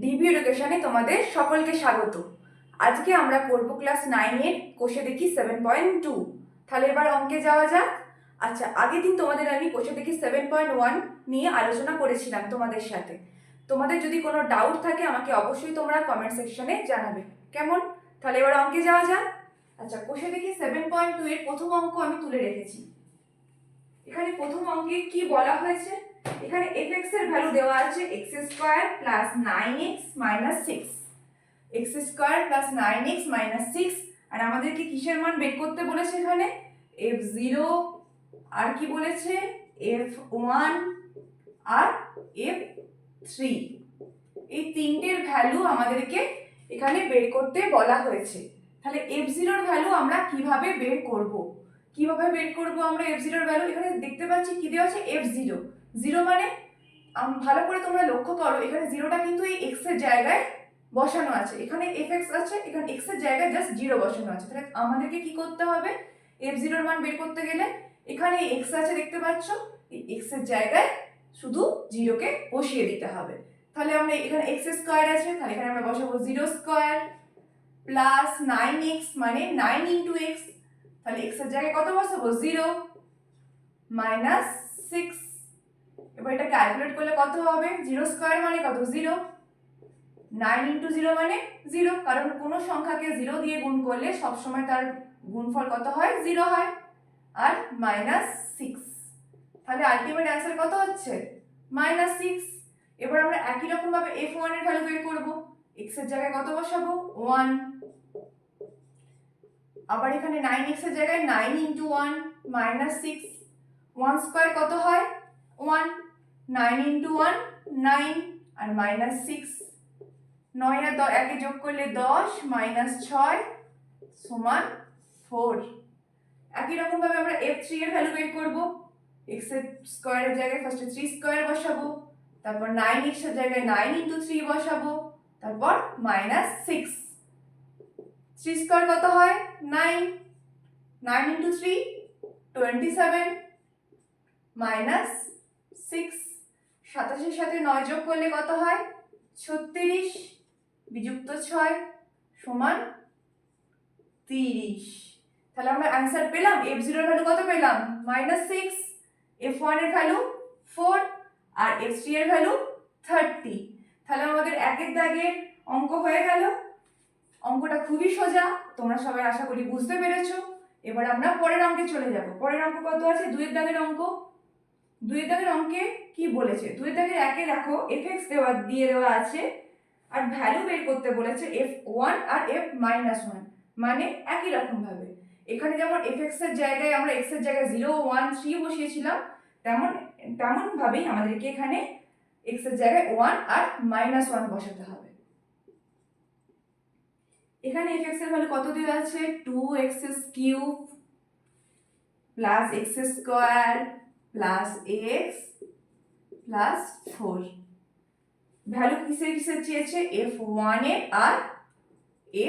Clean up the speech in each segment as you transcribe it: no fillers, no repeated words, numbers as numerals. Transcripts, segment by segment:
DB এডুকেশনে তোমাদের সকলকে স্বাগত। আজকে আমরা করব ক্লাস 9 এর কোষে দেখি 7.2। তাহলে এবার অঙ্কে যাওয়া যাক। আচ্ছা, আগের দিন তোমাদের আমি কোষে দেখি 7.1 নিয়ে আলোচনা করেছিলাম তোমাদের সাথে। তোমাদের যদি কোনো ডাউট থাকে আমাকে অবশ্যই তোমরা কমেন্ট সেকশনে জানাবে, কেমন? তাহলে এবার অঙ্কে যাওয়া যাক। আচ্ছা, কোষে দেখি 7.2 এর প্রথম অঙ্ক আমি তুলে রেখেছি। এখানে প্রথম অঙ্কে কি বলা হয়েছে? এখানে fx এর ভ্যালু দেওয়া আছে x² + 9x - 6, x² + 9x - 6। আর আমাদেরকে কিসের মান বের করতে বলেছে? এখানে f0 আর কি বলেছে f1 আর f3, এই তিনটের ভ্যালু আমাদেরকে এখানে বের করতে বলা হয়েছে। তাহলে f0 এর ভ্যালু আমরা কিভাবে বের করব? আমরা f0 এর ভ্যালু? এখানে দেখতে পাচ্ছি কি দেওয়া আছে f0, 0 মানে ভালো করে তোমরা লক্ষ্য করো, এখানে 0টা কিন্তু এই x এর জায়গায় বসানো আছে। এখানে fx আছে, এখানে x এর জায়গায় জাস্ট 0 বসানো আছে। তাহলে আমাদেরকে কি করতে হবে f0 এর মান বের করতে গেলে? এখানে x আছে দেখতে পাচ্ছ, এই x এর জায়গায় শুধু 0 কে বসিয়ে দিতে হবে। তাহলে আমরা এখানে x² আছে, তাহলে এখানে আমরা বসাবো 0² প্লাস 9x মানে 9 ইনটু x, তাহলে x এর জায়গায় কত বসাবো 0 মাইনাস 6। এবার এটা ক্যালকুলেট করলে কত হবে? 0² মানে কত? 0, 9 ইনটু 0 মানে 0, কারণ কোনো সংখ্যাকে 0 দিয়ে গুণ করলে সব সময় তার গুণফল কত হয়? 0 হয়। আর মাইনাস 6, তাহলে আলটিমেট অ্যান্সার কত হচ্ছে? -6। এবার আমরা একই রকম ভাবে f1 এর ভ্যালু বের করব। x এর জায়গায় কত বসাবো? 1। আবার এখানে 9x এর জায়গায় 9 ইনটু 1 -6, 1² কত হয়? 1, 9 ইনটু 1 9 আর -6, 9 আর 1 যোগ করলে 10 -6 সমান 4। একই রকম ভাবে আমরা f3 এর ভ্যালু বের করব। x এর স্কয়ারের জায়গায় ফার্স্টে 3² বসাবো, তারপর 9x এর জায়গায় 9 ইনটু 3 বসাবো, তারপর -6। 3² কত হয়? 9, 9 ইনটু 3 27 -6, 27 এর সাথে 9 যোগ করলে কত হয়? 36 বিযুক্ত 6 সমান 30। তাহলে আমরা অ্যান্সার পেলাম, f0 এর ভ্যালু কত পেলাম? -6, f1 এর ভ্যালু 4 আর f3 এর ভ্যালু 30। তাহলে আমাদের একের দাগের অঙ্ক হয়ে গেল। অঙ্কটা খুবই সোজা, তোমরা সবাই আশা করি বুঝতে পেরেছো। এবার আমরা পরের অঙ্কে চলে যাব। পরের অঙ্ক কত আছে? 2 এর দাগের অঙ্ক। 2 এর দাগের অঙ্কে কি বলেছে? 2 এর দাগের একে দেখো fx দিয়ে দেওয়া আছে আর ভ্যালু বের করতে বলেছে f1 আর f-1, মানে একই রকম ভাবে এখানে যেমন fx এর জায়গায় আমরা x এর জায়গায় 0 1 3 বসিয়েছিলাম, তেমন ভাবেই আমাদেরকে এখানে x এর জায়গায় 1 আর -1 বসাতে হবে। এখানে fx এর ভ্যালু কত দেওয়া আছে? 2x³ plus x² plus x plus 4। Value কিসের চেয়েছে? f1 এর আর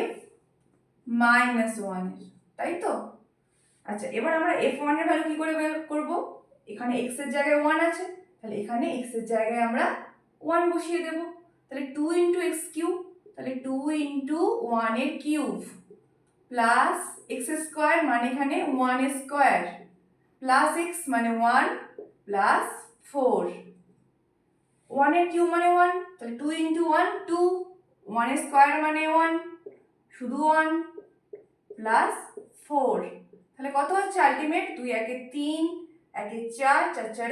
f-1 এর, তাই তো? আচ্ছা, এবার আমরা f1 এর ভ্যালু কি করে বের করব? এখানে x এর জায়গায় 1 আছে, তাহলে এখানে x এর জায়গায় আমরা 1 বসিয়ে দেব। তাহলে 2 × x³ তাহলে 2 × 1 এর কিউব প্লাস x² মানে এখানে 1² প্লাস x মানে 1 প্লাস 4, 1 এর কিউব মানে 1, তাহলে 2 × 1 2, 1² মানে 1 শুধু 1 প্লাস 4, তাহলে কত হচ্ছে আলটিমেট? 2 একে 3, একে 4, 4 4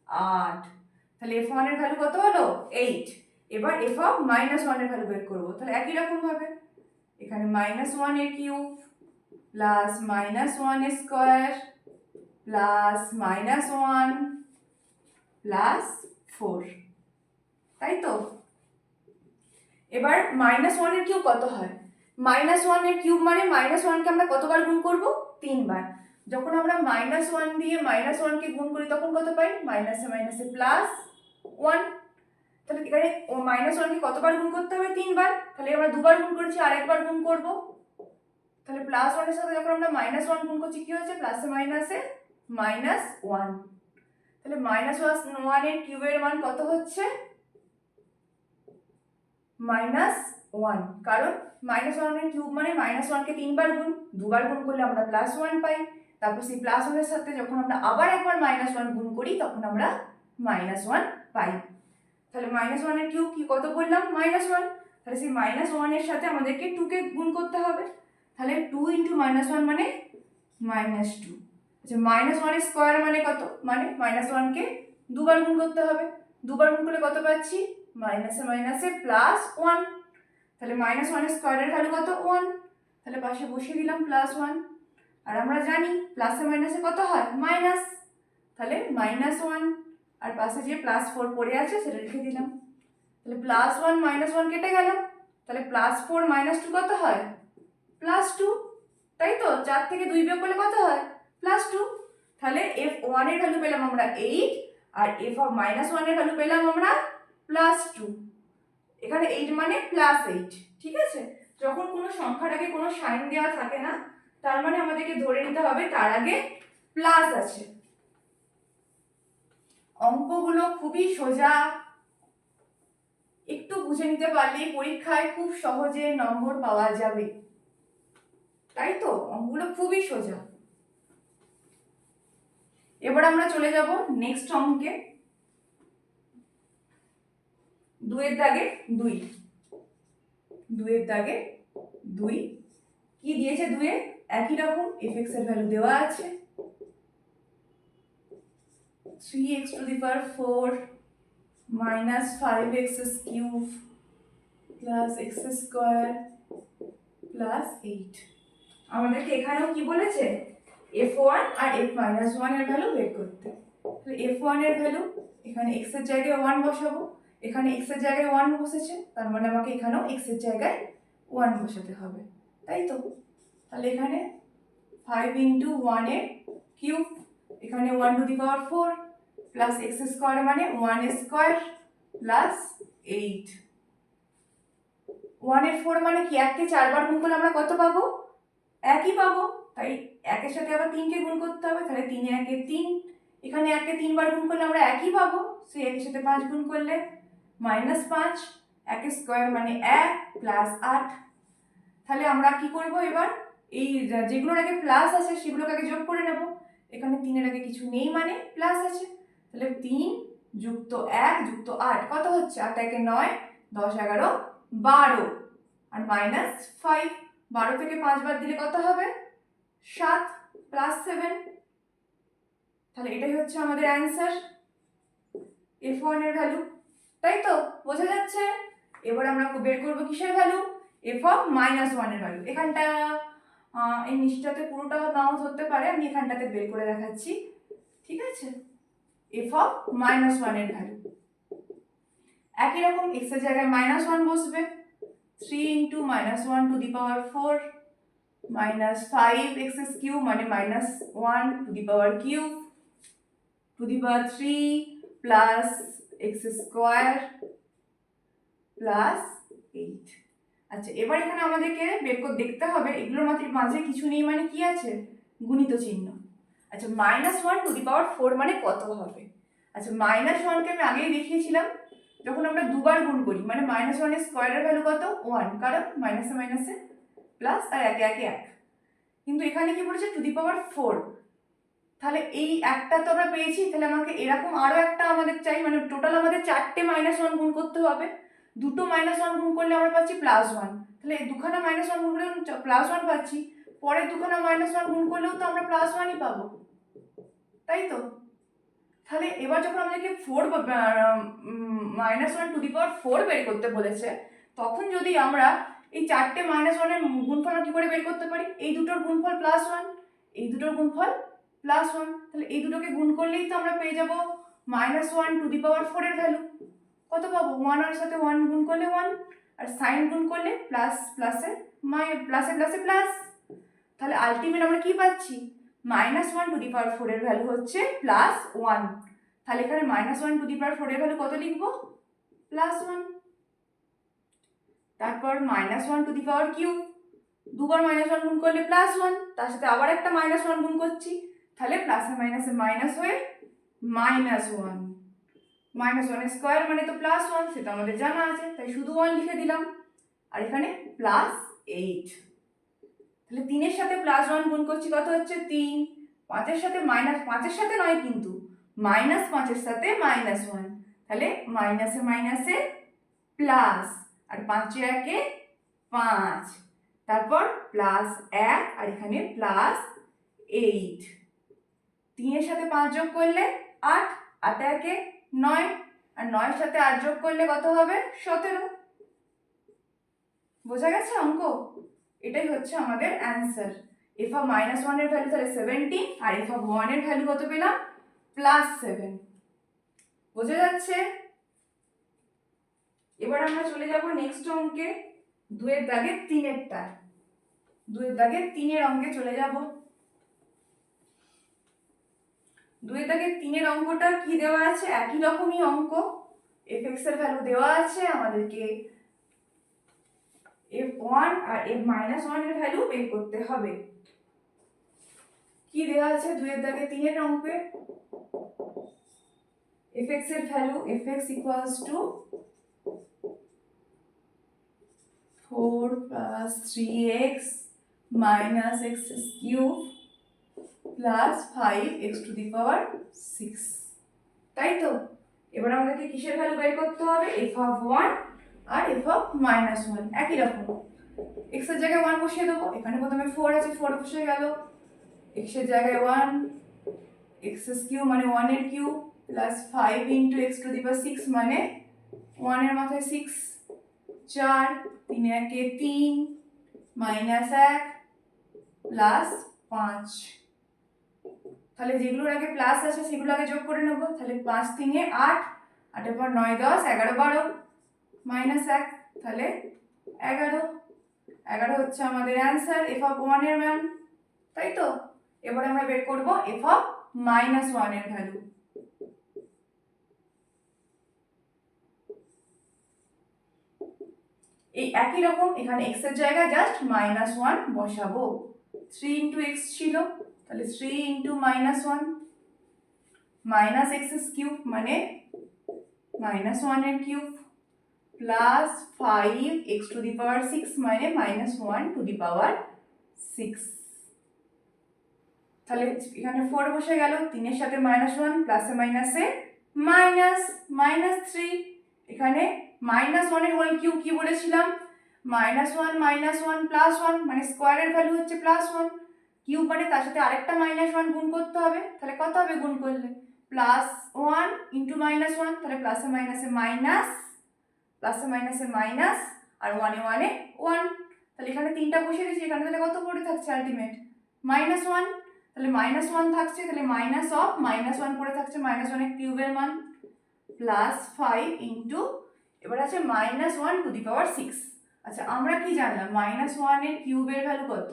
8। তাহলে f1 এর ভ্যালু কত হলো? 8। এবার f-1 এর ভ্যালু বের করব। তাহলে একই রকম ভাবে এখানে -1 এর কিউব প্লাস -1² প্লাস -1 প্লাস 4, তাই তো? এবার -1 এর কিউব কত হয়? -1 এর কিউব মানে -1 কে আমরা কতবার গুণ করব? 3 বার। যখন আমরা -1 দিয়ে -1 কে গুণ করি তখন কত পাই? মাইনাসে মাইনাসে প্লাস 1। তাহলে এখানে -1 কে কতবার গুণ করতে হবে? 3 বার। তাহলে আমরা দুবার গুণ করেছি, আরেকবার গুণ করব। তাহলে +1 এর সাথে যখন আমরা -1 গুণ করছি কি হচ্ছে? প্লাসে মাইনাসে -1। তাহলে -1 এর কিউবের মান কত হচ্ছে? -1, কারণ -1 কিউব মানে -1কে 3বার গুণ, 2বার গুণ করলে আমরা +1 পাই। তারপর সেই +1 এর সাথে যখন আমরা আবার একবার -1 গুণ করি তখন আমরা -1 পাই। তাহলে -1 এর কিউব কি কত বললাম? -1। তাহলে সেই -1 এর সাথে আমাদেরকে 2 কে গুণ করতে হবে। তাহলে 2 × -1 মানে -2। আচ্ছা, -1 এর স্কয়ার মানে কত? মানে -1 কে 2বার গুণ করতে হবে। 2বার গুণ করলে কত পাচ্ছি? মাইনাসে মাইনাসে +1। তাহলে -1 এর স্কয়ারের ভ্যালু কত? 1। তাহলে পাশে বসিয়ে দিলাম +1। আর আমরা জানি প্লাসে মাইনাসে কত হয়? মাইনাস। তাহলে -1 আর পাশে যে +4 পড়ে আছে সেটা লিখে দিলাম। তাহলে +1 -1 কেটে গেল। তাহলে +4 -2 কত হয়? +2। তাই তো? 4 থেকে 2 বিয়োগ করলে কত হয়? +2। তাহলে f1 এর ভ্যালু পেলাম আমরা 8 আর f of -1 এর ভ্যালু পেলাম আমরা +2। এখানে 8 মানে +8। ঠিক আছে? যখন কোনো সংখ্যার আগে কোনো সাইন দেওয়া থাকে না তার মানে আমাদেরকে ধরে নিতে হবে তার আগে প্লাস আছে। অঙ্কগুলো খুবই সোজা, একটু বুঝে নিতে পারলেই পরীক্ষায় খুব সহজে নম্বর পাওয়া যাবে। তাই তো? অঙ্কগুলো খুবই সোজা। এবার আমরা চলে যাব নেক্সট অঙ্কে। 2 এর দাগে 2। 2 এর দাগে 2 কি দিয়েছে? 2 এ একই রকম fx এর ভ্যালু দেওয়া আছে 3x to the power 4 minus 5x cube plus x square plus 8। আমাদেরকে এখানেও কি বলেছে? f1 আর f-1 এর ভ্যালু বের করতে। তাহলে f1 এর ভ্যালু এখানে x এর জায়গায় 1 বসাবো, এখানে x এর জায়গায় 1 বসেছে, তার মানে আমাকে এখানেও x এর জায়গায় 1 বসাতে হবে। তাই তো? তাহলে এখানে 5 × 1 এর কিউব, এখানে 1 to the power 4 plus x square মানে 1 স্কয়ার প্লাস 8। 1 এর 4 মানে কি? 1 কে 4 বার গুণ করলে আমরা কত পাবো? একই পাবো। তাই 1 এর সাথে আবার 3 কে গুণ করতে হবে। তাহলে 3 এ 1 এ 3, এখানে 1 কে 3 বার গুণ করলে আমরা একই পাবো। সেই 1 এর সাথে 5 গুণ করলে -5, 1 স্কয়ার মানে 1 প্লাস 8। তাহলে আমরা কি করব এবার? এই যেগুলোর আগে প্লাস আছে সেগুলোকে আগে যোগ করে নেব। এখানে 3 এর আগে কিছু নেই মানে প্লাস আছে। তাহলে 3 যুক্ত 1 যুক্ত 8 কত হচ্ছে? 8 একে 9, 10 11 12 আর -5। 12 থেকে 5 বাদ দিলে কত হবে? 7 প্লাস 7। তাহলে এটাই হচ্ছে আমাদের অ্যান্সার f1 এর ভ্যালু। তাই তো? বোঝা যাচ্ছে? এবার আমরা বের করব কিসের ভ্যালু? f of -1 এর ভ্যালু। এখানটা এই নিচটাতে পুরোটা নাও ধরতে পারে, আমি এখানটাতে বের করে দেখাচ্ছি। ঠিক আছে? f of -1 এর ভ্যালু একই রকম x এর জায়গায় -1 বসবে। 3 × -1 to the power 4 minus 5x cube মানে -1 to the power cube to the power 3 plus x square plus 8। আচ্ছা, এবার এখানে আমাদেরকে বের করে দেখতে হবে এগুলোর মাঝে কিছু নেই মানে কি আছে? গুণিত চিহ্ন। আচ্ছা, -1 to the power 4 মানে কত হবে? আচ্ছা, -1 কে আমি আগেই দেখিয়েছিলাম যখন আমরা দুবার গুণ করি মানে -1 এর স্কয়ারের ভ্যালু কত? 1, কারণ মাইনাসে মাইনাসে প্লাস আর একে একে 1। কিন্তু এখানে কি বলেছে? টু দি পাওয়ার 4। তাহলে এই একটা তো আমরা পেয়েছি, তাহলে আমাকে এরকম আরো একটা আমাদের চাই, মানে টোটাল আমাদের 4টে -1 গুণ করতে হবে। দুটো -1 গুণ করলে আমরা পাচ্ছি +1। তাহলে দুখানা -1 গুণ করলে +1 পাচ্ছি, পরের দুখানা -1 গুণ করলেও তো আমরা +1ই পাবো। তাই তো? তাহলে এবার যখন আমাদেরকে -1 টু দি পাওয়ার 4 বের করতে বলেছে, তখন যদি আমরা এই 4টে -1 এর গুণফল কি করে বের করতে পারি? এই দুটোর গুণফল +1, এই দুটোর গুণফল +1। তাহলে এই দুটোকে গুণ করলেই তো আমরা পেয়ে যাব -1 টু দি পাওয়ার 4 এর ভ্যালু। কত পাবো? 1 এর সাথে 1 গুণ করলে 1 আর সাইন গুণ করলে প্লাস প্লাসে প্লাসে প্লাসে প্লাস। তাহলে আলটিমেট আমরা কি পাচ্ছি? -1 টু দি পাওয়ার 4 এর ভ্যালু হচ্ছে +1। তাহলে এখানে -1 টু দি পাওয়ার 4 এর ভ্যালু কত লিখবো? +1। তারপর -1 টু দি পাওয়ার কিউব, দুবার -1 গুণ করলে +1, তার সাথে আবার একটা -1 গুণ করছি, তাহলে প্লাসে মাইনাসে মাইনাস হয়ে -1 -1 স্কোয়ার মানে তো +1, সেটা আমাদের জানা আছে, তাই শুধু 1 লিখে দিলাম। আর এখানে +8, তাহলে 3 এর সাথে +1 গুণ করছি, কত হচ্ছে 3। 5 এর সাথে -5 এর সাথে নয় কিন্তু, -5 এর সাথে -1, তাহলে মাইনাসে মাইনাসে প্লাস, আর 5 এ 1 এ 5, তারপর +1 আর এখানে +8। 3 এর সাথে 5 যোগ করলে 8, 8 এ 1 এ 9, আর 9 এর সাথে 8 যোগ করলে কত হবে 17। বোঝা গেছে অঙ্ক? এটাই হচ্ছে আমাদের অ্যান্সার। f অফ -1 এর ভ্যালু তাহলে 17, আর f অফ 1 এর ভ্যালু কত পেলাম +7। বোঝা যাচ্ছে? এবার আমরা চলে যাব নেক্সট অঙ্কে, 2 এর দাগে 3 এরটা। 2 এর দাগে 3 এর অঙ্কে চলে যাব। 2 এর দাগে 3 এর অঙ্কটা কি দেওয়া আছে? একই রকমই অঙ্ক, fx এর ভ্যালু দেওয়া আছে, আমাদেরকে f1 আর f-1 এর ভ্যালু বের করতে হবে। কি দেওয়া আছে 2 এর দাগে 3 এর অঙ্কে? fx এর value fx equals to 4 plus 3x minus x cube plus 5x to the power 6, তাই তো? এবার আমাদেরকে কিসের ভ্যালু বের করতে হবে? f of 1 R f of -1, একই রকম। x এর জায়গায় 1 বসিয়ে দেবো, এখানে প্রথমে 4 আছে, 4 বসে গেল। x এর জায়গায় 1, x কিউব মানে 1 এর cube, plus 5 into x to the power 6 মানে 1 এর মাথায় 6, 4, 3 এ 1 এ 3, মাইনাস 1, প্লাস 5। তাহলে যেগুলোর আগে প্লাস আছে সেগুলো আগে যোগ করে নেব। তাহলে 5 3 এ 8, 8 এর পর 9 10 11 12, মাইনাস 1, তাহলে 11। 11 হচ্ছে আমাদের অ্যান্সার, f অফ 1 এর মান, তাই তো? এবার আমরা বের করব f অফ -1 এর ভ্যালু। এই একই রকম এখানে x এর জায়গায় জাস্ট -1 বসাবো। 3 ইনটু x ছিল, তাহলে 3 ইনটু -1 মাইনাস x কিউব মানে -1 এর cube, plus 5x to the power 6 মানে -1 টু দি পাওয়ার 6। তাহলে এখানে 4 বসে গেল, 3 এর সাথে -1 প্লাসে মাইনাসে -3, এখানে -1 এর হোল কিউব কি বলেছিলাম? -1 প্লাস 1 মানে স্কোয়ারের ভ্যালু হচ্ছে +1, কিউব মানে তার সাথে আরেকটা -1 গুণ করতে হবে। তাহলে কত হবে গুণ করলে? +1 ইন্টু -1, তাহলে প্লাসে মাইনাসে মাইনাস, প্লাসে মাইনাসে মাইনাস, আর 1 এ 1, তাহলে এখানে 3টা বসিয়ে দিয়েছি, এখানে তাহলে কত পড়ে থাকছে আলটিমেট -1, তাহলে -1 থাকছে, তাহলে মাইনাস অফ -1 পড়ে থাকছে, -1 এর কিউবের মান, প্লাস 5 ইন্টু, এবার আছে -1 টু দি পাওয়ার 6। আচ্ছা আমরা কি জানলাম? -1 এর কিউবের ভ্যালু কত?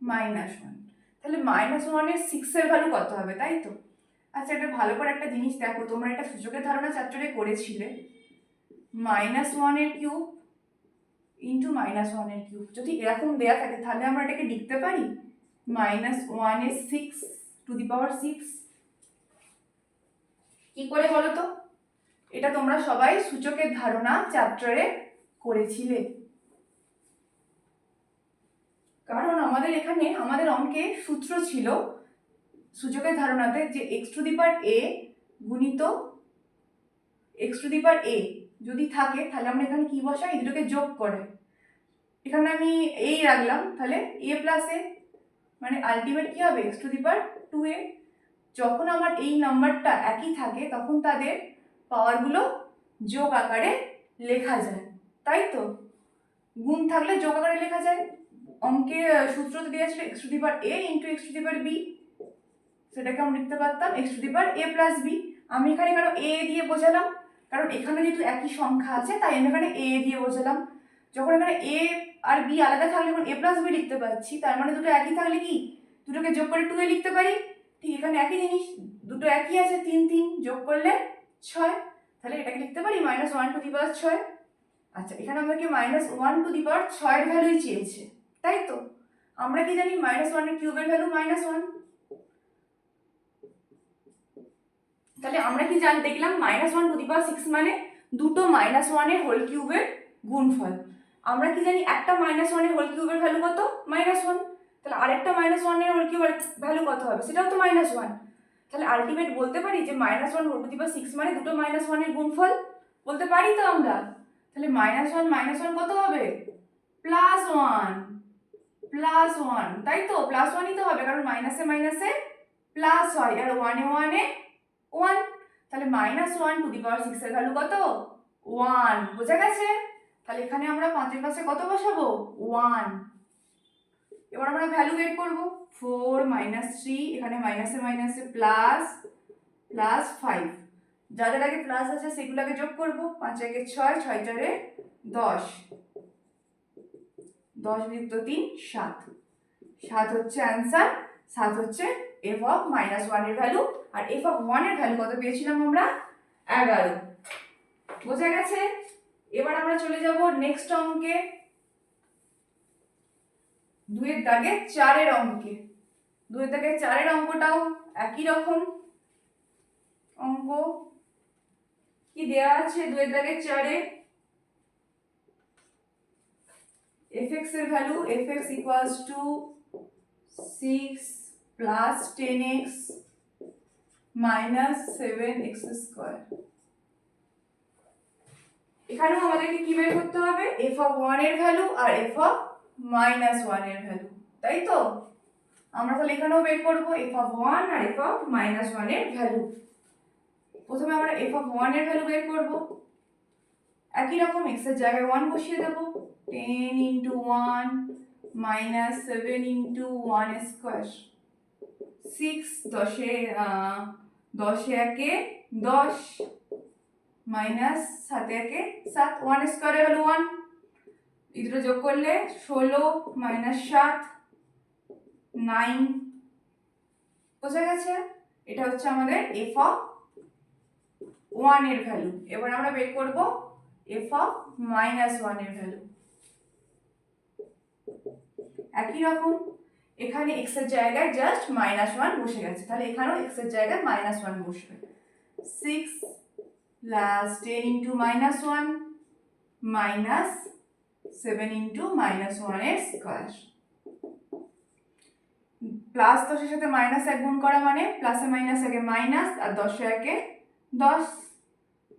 -1, তাহলে -1 এর 6 এর ভ্যালু কত হবে, তাই তো? আচ্ছা এটা ভালো করে একটা জিনিস দেখো, তোমরা এটা সূচকের ধারণা চ্যাপ্টারে করেছিলে, -1 এর কিউব ইন্টু -1 এর কিউব যদি এরকম দেয়া থাকে, তাহলে আমরা এটাকে লিখতে পারি -1 এর 6 টু দি পাওয়ার 6। কি করে বলো তো? এটা তোমরা সবাই সূচকের ধারণা চ্যাপ্টারে করেছিলে, কারণ আমাদের এখানে আমাদের অঙ্কে সূত্র ছিল সূচকের ধারণাতে যে x to the power a গুণিত x to the power a যদি থাকে, তাহলে আমরা এখানে কি বসাই? এই দুটোকে যোগ করে, এখানে আমি এই রাখলাম, তাহলে a প্লাস a মানে আলটিমেট কি হবে? x to the power 2a। যখন আমার এই নাম্বারটা একই থাকে তখন তাদের পাওয়ারগুলো যোগ আকারে লেখা যায়, তাই তো? গুণ থাকলে যোগ আকারে লেখা যায়। অঙ্কে সূত্রতে দেওয়া ছিল x to the power a into x to the power b, সেটাকে আমরা লিখতে পারতাম x to the power a plus b। আমি এখানে কেন a দিয়ে বোঝালাম? কারণ এখানে যেহেতু একই সংখ্যা আছে তাই আমি এখানে a দিয়ে বোঝালাম। যখন এখানে a আর b আলাদা থাকলে যখন a প্লাস b লিখতে পারছি, তার মানে দুটো একই থাকলে কি দুটোকে যোগ করে 2a লিখতে পারি। ঠিক এখানে একই জিনিস, দুটো একই আছে, 3 3 যোগ করলে 6, তাহলে এটাকে লিখতে পারি -1 টু দি পাওয়ার 6। আচ্ছা এখানে আমাকে -1 টু দি পাওয়ার 6 এর ভ্যালুই চেয়েছে, তাই তো? আমরা কি জানি? -1 এর কিউবের ভ্যালু -1, তাহলে আমরা কি দেখলাম -1⁻6 মানে দুটো -1 হোল কিউবের গুণফল। আমরা কি জানি একটা -1 হোল কিউবের ভ্যালু কত? -1। তাহলে আরেকটা -1 হোল কিউবের ভ্যালু কত হবে? সেটাও তো -1। তাহলে আলটিমেট বলতে পারি যে -1⁻6 মানে দুটো -1 গুণফল, বলতে পারি তো আমরা। তাহলে -1 কত হবে? +1 +1, তাই তো? +1ই তো হবে, কারণ মাইনাসে মাইনাসে প্লাস হয় আর 1 এ 1। তাহলে -1⁻6 এর ভ্যালু কত? 1। বোঝা গেছে? তাহলে এখানে আমরা 5 এর পাশে কত বসাবো? 1। এবার আমরা ভ্যালু বের করব। 4 -3, এখানে মাইনাসে মাইনাসে প্লাস, প্লাস 5। যাদের আগে প্লাস আছে সেগুলো আগে যোগ করব। 5 একে 6, 6 চারে 10, 10 বিয়োগ 3 7। 7 হচ্ছে অ্যান্সার। 7 হচ্ছে f অফ -1 এর ভ্যালু। আর f অফ 1 এর ভ্যালু কত পেয়েছিলাম আমরা? 11। বোঝা গেছে? এবার আমরা চলে যাব নেক্সট অঙ্কে, 2 এর দাগে 4 এর অঙ্কে। 2 এর দাগে 4 এর অঙ্কটাও একই রকম অঙ্ক। কি দেয়া আছে 2 এর দাগে 4 এ? fx এর value fx equals to 6 plus 10x minus 7x square। এখানেও আমাদেরকে কি বের করতে হবে? f of 1 এর ভ্যালু আর f of -1 এর ভ্যালু, তাই তো? আমরা তাহলে এখানেও বের করব f of 1 R f of -1 এর ভ্যালু। প্রথমে আমরা f of 1 এর ভ্যালু বের করব। একই রকম x এর জায়গায় 1 বসিয়ে দেব। 10 into 1 minus 7 into 1 square। 6 10 একে 10 মাইনাস 7 একে 7, 1 স্কয়ারের ভ্যালু 1। এই দুটো যোগ করলে 16 মাইনাস 7 9। বোঝা গেছে? এটা হচ্ছে আমাদের f of 1 এর ভ্যালু। এবার আমরা বের করব f of -1 এর ভ্যালু। একই রকম এখানে x এর জায়গায় জাস্ট -1 বসে গেছে, তাহলে এখানেও x এর জায়গায় -1 বসবে। 6 plus 10 into -1 minus 7 into -1 এর স্কয়ার। প্লাস 10 এর সাথে -1 গুণ করা মানে প্লাসে মাইনাস আগে মাইনাস আর 10 এ একে 10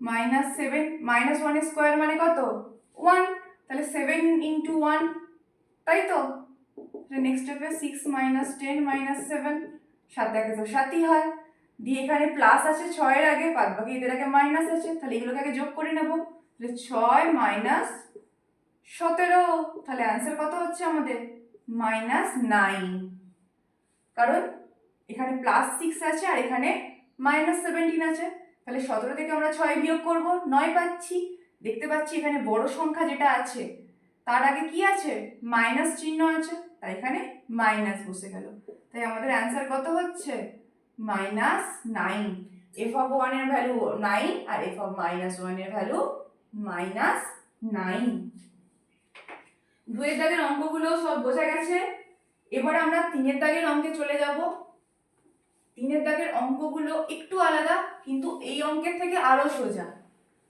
-7 -1 এর স্কয়ার মানে কত? 1। তাহলে 7 into 1, তাই তো? নেক্সট স্টেপে 6 -10 -7, 7 একে তো 7ই হয়। দিয়ে এখানে প্লাস আছে 6 এর আগে, বাদ বাকি এদের আগে মাইনাস আছে, তাহলে এগুলোকে আগে যোগ করে নেব। তাহলে 6 - 17, তাহলে অ্যান্সার কত হচ্ছে আমাদের? -9। কারণ এখানে +6 আছে আর এখানে -17 আছে, তাহলে 17 থেকে আমরা 6 বিয়োগ করব, 9 পাচ্ছি। দেখতে পাচ্ছি এখানে বড় সংখ্যা যেটা আছে তার আগে কি আছে? মাইনাস চিহ্ন আছে, তাই এখানে মাইনাস বসে গেল। তাই আমাদের অ্যান্সার কত হচ্ছে? -9। f of 1 এর ভ্যালু 9 আর f of -1 এর ভ্যালু -9। 2 এর দাগের অঙ্কগুলো সব বোঝা গেছে। এবার আমরা 3 এর দাগের অঙ্কে চলে যাব। 3 এর দাগের অঙ্কগুলো একটু আলাদা, কিন্তু এই অঙ্কের থেকে আরো সোজা।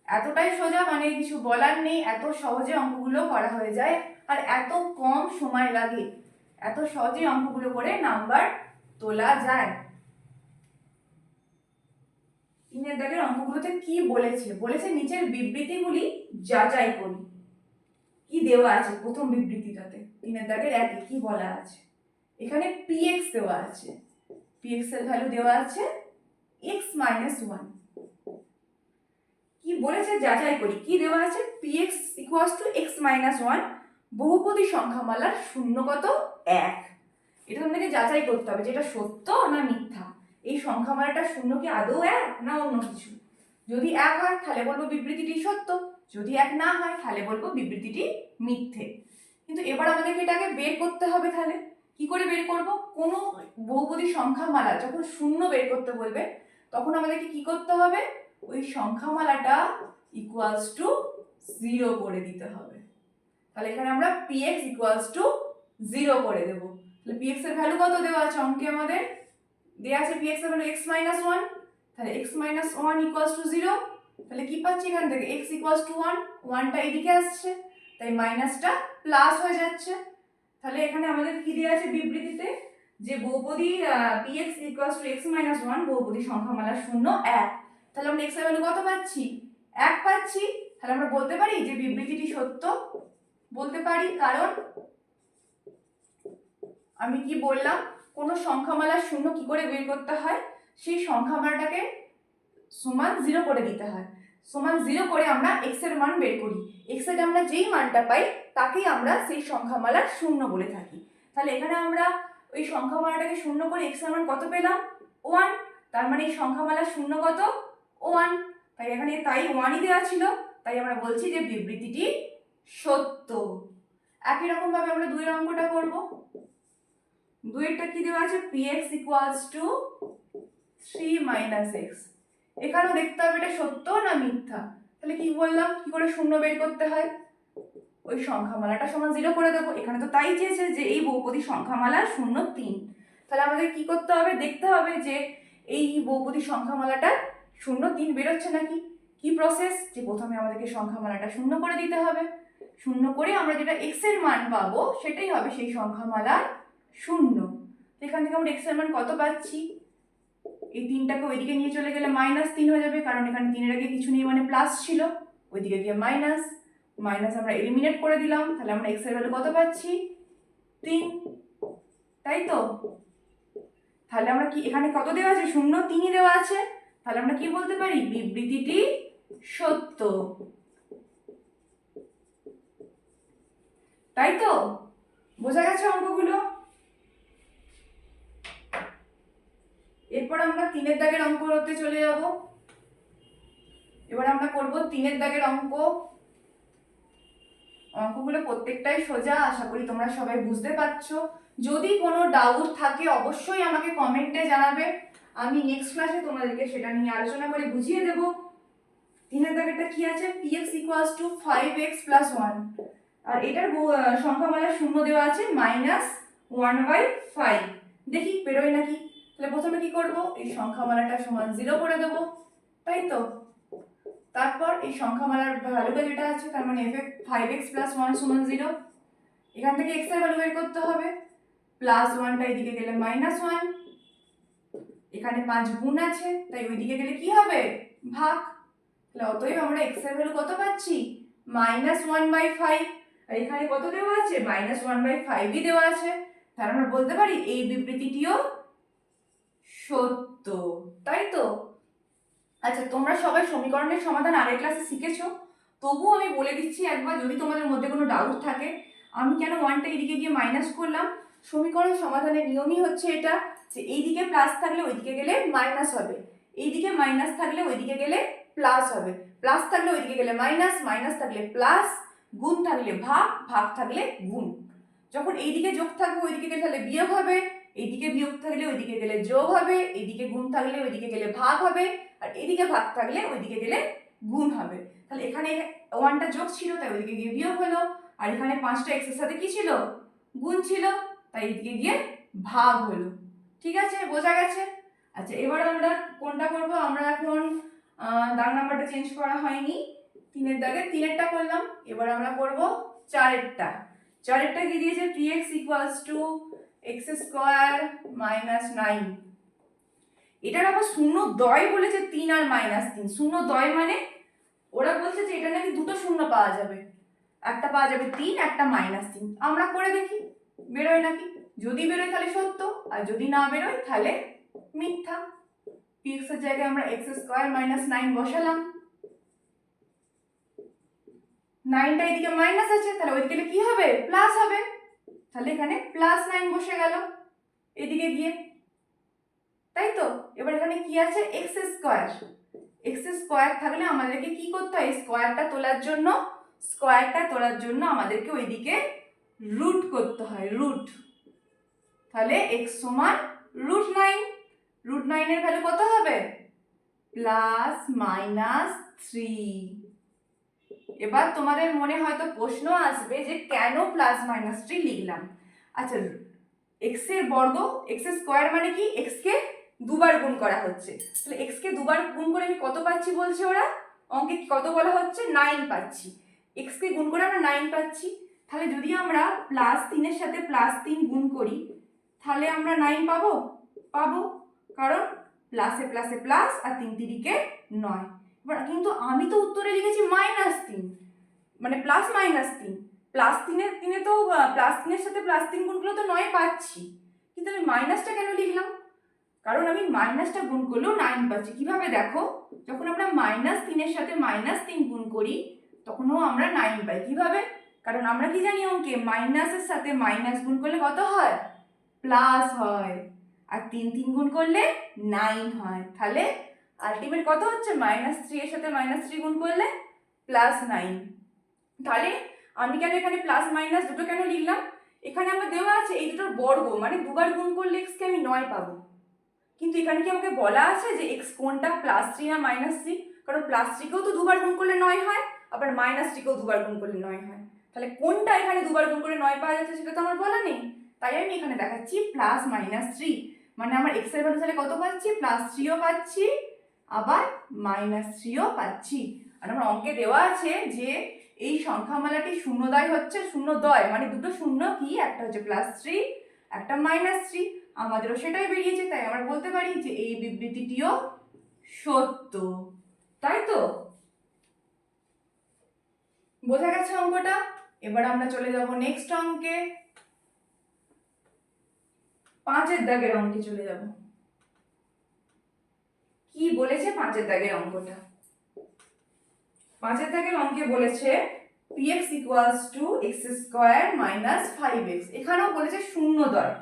এতটাই সোজা মানে কিছু বলার নেই, এত সহজে অঙ্কগুলো করা হয়ে যায় আর এত কম সময় লাগে, এত সহজে অঙ্কগুলো করে নাম্বার তোলা যায়। 3 এর দাগের অঙ্কগুলোতে কি বলেছে? বলেছে নিচের বিবৃতিগুলি যাচাই করি। কি দেওয়া আছে প্রথম বিবৃতিটাতে? 3 এর দাগের 1 কি বলা আছে? এখানে px দেওয়া আছে, px এর ভ্যালু দেওয়া আছে x - 1। কি বলেছে যাচাই করি? কি দেওয়া আছে? px = x - 1 বহুপদী সংখ্যামালার শূন্য কত? 1। এটা তোমাদেরকে যাচাই করতে হবে যে এটা সত্য না মিথ্যা। এই সংখ্যামালাটা শূন্য কি আদৌ 1 না অন্য কিছু? যদি 1 হয় তাহলে বলবো বিবৃতিটি সত্য, যদি 1 না হয় তাহলে বলবো বিবৃতিটি মিথ্যে। কিন্তু এবার আমাদেরকে এটাকে বের করতে হবে। তাহলে কি করে বের করব? কোনো বহুপদী সংখ্যামালা যখন শূন্য বের করতে বলবে তখন আমাদেরকে কি করতে হবে? ওই সংখ্যামালাটা ইকুয়ালস টু 0 করে দিতে হবে। তাহলে এখানে আমরা px = 0 করে দেব। তাহলে px এর ভ্যালু কত দেওয়া আছে অঙ্কে? আমাদের দেওয়া আছে px এর ভ্যালু x - 1, তাহলে x minus one equals to zero. তাহলে কি পাচ্ছি এখান থেকে x ইকুয়ালস টু ওয়ান, ওয়ানটা এদিকে আসছে তাই মাইনাসটা প্লাস হয়ে যাচ্ছে। তাহলে এখানে আমাদের কি দেওয়া আছে বিবৃতিতে, যে বহুপদী px equals to x minus one, বহুপদী সংখ্যামালা শূন্য এক। তাহলে আমরা x এর ভ্যালু কত পাচ্ছি? এক পাচ্ছি। তাহলে আমরা বলতে পারি যে বিবৃতিটি সত্য, বলতে পারি। কারণ আমি কি বললাম, কোনো সংখ্যামালার শূন্য কি করে বের করতে হয়, সেই সংখ্যামালাটাকে সমান জিরো করে দিতে হয়। সমান জিরো করে আমরা x এর মান বের করি। x এর আমরা যেই মানটা পাই তাকেই আমরা সেই সংখ্যামালার শূন্য বলে থাকি। তাহলে এখানে আমরা ওই সংখ্যামালাটাকে শূন্য করে x এর মান কত পেলাম? ওয়ান। তার মানে এই সংখ্যামালার শূন্য কত? ওয়ান। তাই এখানে তাই ওয়ানই দেওয়া ছিল, তাই আমরা বলছি যে বিবৃতিটি সত্য। একই রকম ভাবে আমরা দুইয়ের অঙ্কটা করব। দুইয়েরটা কি দেওয়া আছে? px equals to 3 minus x। এখানেও দেখতে হবে এটা সত্য না মিথ্যা। তাহলে কি বললাম, কি করে শূন্য বের করতে হয়? ওই সংখ্যামালাটা সমান জিরো করে দেবো। এখানে তো তাই চেয়েছে যে এই বহুপদী সংখ্যামালা শূন্য তিন। তাহলে আমাদের কি করতে হবে? দেখতে হবে যে এই বহুপদী সংখ্যামালাটা শূন্য তিন বেরোচ্ছে নাকি। কি প্রসেস? যে প্রথমে আমাদেরকে সংখ্যামালাটা শূন্য করে দিতে হবে। শূন্য করে আমরা যেটা x এর মান পাবো সেটাই হবে সেই সংখ্যামালার শূন্য। এখান থেকে আমরা x এর মান কত পাচ্ছি? এই তিনটাকে ওইদিকে নিয়ে চলে গেলে মাইনাস তিন হয়ে যাবে, কারণ এখানে তিনের আগে কিছু নেই মানে প্লাস ছিল, ওইদিকে গিয়ে মাইনাস। মাইনাস আমরা এলিমিনেট করে দিলাম, তাহলে আমরা x এর ভ্যালু কত পাচ্ছি? তিন। তাই তো? তাহলে আমরা কি এখানে কত দেওয়া আছে? শূন্য তিনই দেওয়া আছে। তাহলে আমরা কি বলতে পারি? বিবৃতিটি সত্য। তাই তো? বোঝা গেছে অঙ্কগুলো? এরপর আমরা তিনের দাগের অঙ্ক করতে চলে যাব। এবার আমরা করব তিনের দাগের অঙ্ক। অঙ্কগুলো প্রত্যেকটাই সোজা, আশা করি তোমরা সবাই বুঝতে পারছো। যদি কোনো ডাউট থাকে অবশ্যই আমাকে কমেন্টে জানাবে, আমি নেক্সট ক্লাসে তোমাদেরকে সেটা নিয়ে আলোচনা করে বুঝিয়ে দেব। তিনের দাগেরটা কি আছে? px equals to 5x plus 1, আর এটার সংখ্যামালা শূন্য দেওয়া আছে মাইনাস 1/5। দেখি বেরোয় নাকি। তাহলে প্রথমে কি করব? এই সংখ্যামালাটা সমান জিরো করে দেব, তাই তো? তারপর এই সংখ্যামালার ভ্যালুটা যেটা আছে, তার মানে f5x প্লাস 1 সমান 0। এখান থেকে x এর ভ্যালু বের করতে হবে। প্লাস 1টা এদিকে গেলে মাইনাস 1। এখানে 5 গুণ আছে, তাই ওইদিকে গেলে কি হবে? ভাগ। তাহলে অতএব আমরা x এর ভ্যালু কত পাচ্ছি? মাইনাস 1/5। আর এখানে কত দেওয়া আছে? মাইনাস 1/5ই দেওয়া আছে। তাহলে আমরা বলতে পারি এই বিবৃতিটিও সত্য। তাই তো? আচ্ছা, তোমরা সবাই সমীকরণের সমাধান আগের ক্লাসে শিখেছো, তবুও আমি বলে দিচ্ছি একবার, যদি তোমাদের মধ্যে কোনো ডাউট থাকে। আমি কেন ওয়ানটা এদিকে গিয়ে মাইনাস করলাম? সমীকরণ সমাধানের নিয়মই হচ্ছে এটা, যে এইদিকে প্লাস থাকলে ওইদিকে গেলে মাইনাস হবে, এইদিকে মাইনাস থাকলে ওইদিকে গেলে প্লাস হবে, প্লাস থাকলে ওইদিকে গেলে মাইনাস, মাইনাস থাকলে প্লাস, গুণ থাকলে ভাগ, ভাগ থাকলে গুণ। যখন এইদিকে যোগ থাকবে ওইদিকে গেলে তাহলে বিয়োগ হবে, এইদিকে বিয়োগ থাকলে ওইদিকে গেলে যোগ হবে, এইদিকে গুণ থাকলে ওইদিকে গেলে ভাগ হবে, আর এদিকে ভাগ থাকলে ওইদিকে গেলে গুণ হবে। তাহলে এখানে ওয়ানটা যোগ ছিল তাই ওইদিকে গিয়ে বিয়োগ হলো, আর এখানে 5টা x এর সাথে কি ছিল? গুণ ছিল, তাই এদিকে গিয়ে ভাগ হলো। ঠিক আছে, বোঝা গেছে? আচ্ছা, এবার আমরা কোনটা করব? আমরা এখন দাগ নাম্বারটা চেঞ্জ করা হয়নি, তিনের দাগে তিনেরটা করলাম। এবার আমরা করব চারেরটা। চারেরটা কি দিয়েছে? px equals to x square minus 9। এটার আবার শূন্য দয় বলেছে 3 আর মাইনাস 3। শূন্য দয় মানে ওরা বলছে যে এটা নাকি দুটো শূন্য পাওয়া যাবে, একটা পাওয়া যাবে 3, একটা মাইনাস 3। আমরা করে দেখি বেরোয় নাকি। যদি বেরোয় তাহলে সত্য, আর যদি না বেরোয় তাহলে মিথ্যা। px এর জায়গায় আমরা x স্কোয়ার মাইনাস 9 বসালাম। 9টা এদিকে মাইনাস আছে, তাহলে ওইদিকে কি হবে? প্লাস হবে। তাহলে এখানে প্লাস 9 বসে গেল এদিকে গিয়ে, তাই তো? এবার এখানে কি আছে? x square. x স্কোয়ার থাকলে আমাদেরকে কি করতে হয়? স্কোয়ারটা তোলার জন্য আমাদেরকে ওইদিকে রুট করতে হয়, রুট। তাহলে x সমান √9। √9 এর ভ্যালু কত হবে? Plus minus 3। এবার তোমাদের মনে হয়তো প্রশ্ন আসবে যে কেন প্লাস মাইনাস 3 লিখলাম। আচ্ছা, x এর বর্গ, x স্কোয়ার মানে কি? x কে দুবার গুণ করা হচ্ছে। তাহলে এক্সকে দুবার গুণ করে আমি কত পাচ্ছি বলছে ওরা, অঙ্কে কত বলা হচ্ছে 9 পাচ্ছি। এক্সকে গুণ করে আমরা 9 পাচ্ছি। তাহলে যদি আমরা +3 সাথে +3 গুণ করি তাহলে আমরা 9 পাবো, পাবো, কারণ প্লাসে প্লাসে প্লাস আর 3 তিরিকে 9। এবার কিন্তু আমি তো উত্তরে লিখেছি -3, মানে +-3, +3 তো +3 সাথে +3 গুণ করলে তো 9 পাচ্ছি, কিন্তু আমি মাইনাসটা কেন লিখলাম? কারণ আমি মাইনাসটা গুণ করলেও 9 পাচ্ছি। কিভাবে দেখো, যখন আমরা -3 সাথে -3 গুণ করি তখনও আমরা 9 পাই। কিভাবে? কারণ আমরা কি জানি অঙ্কে মাইনাসের সাথে মাইনাস গুণ করলে কত হয়, প্লাস হয়, আর 3 গুণ করলে 9 হয়। তাহলে আলটিমেট কত হচ্ছে, -3 এর সাথে -3 গুণ করলে +9। তাহলে আমি কেন এখানে প্লাস মাইনাস দুটো কেন লিখলাম, এখানে আমার দেওয়া আছে এই দুটোর বর্গ, মানে দুবার গুণ করলে এক্সকে আমি 9 পাবো। কিন্তু এখানে কি আমাকে বলা আছে যে এক্স কোনটা, +3 না -3? কারণ +3কেও তো দুবার গুণ করলে 9 হয়, আবার -3কেও দুবার গুণ করলে 9 হয়। তাহলে কোনটা এখানে দুবার গুণ করে 9 পাওয়া যাচ্ছে সেটা তো আমার বলা নেই। তাই আমি এখানে দেখাচ্ছি +-3, মানে আমার এক্স এর ভ্যালু তাহলে কত পাচ্ছি, +3ও পাচ্ছি আবার -3ও পাচ্ছি। আর আমার অঙ্কে দেওয়া আছে যে এই সংখ্যামালাটি শূন্যদ্বয় হচ্ছে, শূন্যদ্বয় মানে দুটো শূন্য কি, একটা হচ্ছে +3 একটা -3, আমাদেরও সেটাই বেরিয়েছে। তাই আমরা বলতে পারি যে এই বিবৃতিটিও সত্য। তাই তো, বোঝা গেছে অঙ্কটা? এবার আমরা চলে যাব নেক্সট অঙ্কে, 5 দাগের অঙ্কে চলে যাব। কি বলেছে 5 দাগের অঙ্কটা? 5 দাগের অঙ্কে বলেছে px = x² - 5x। এখানেও বলেছে শূন্যদ্বয়,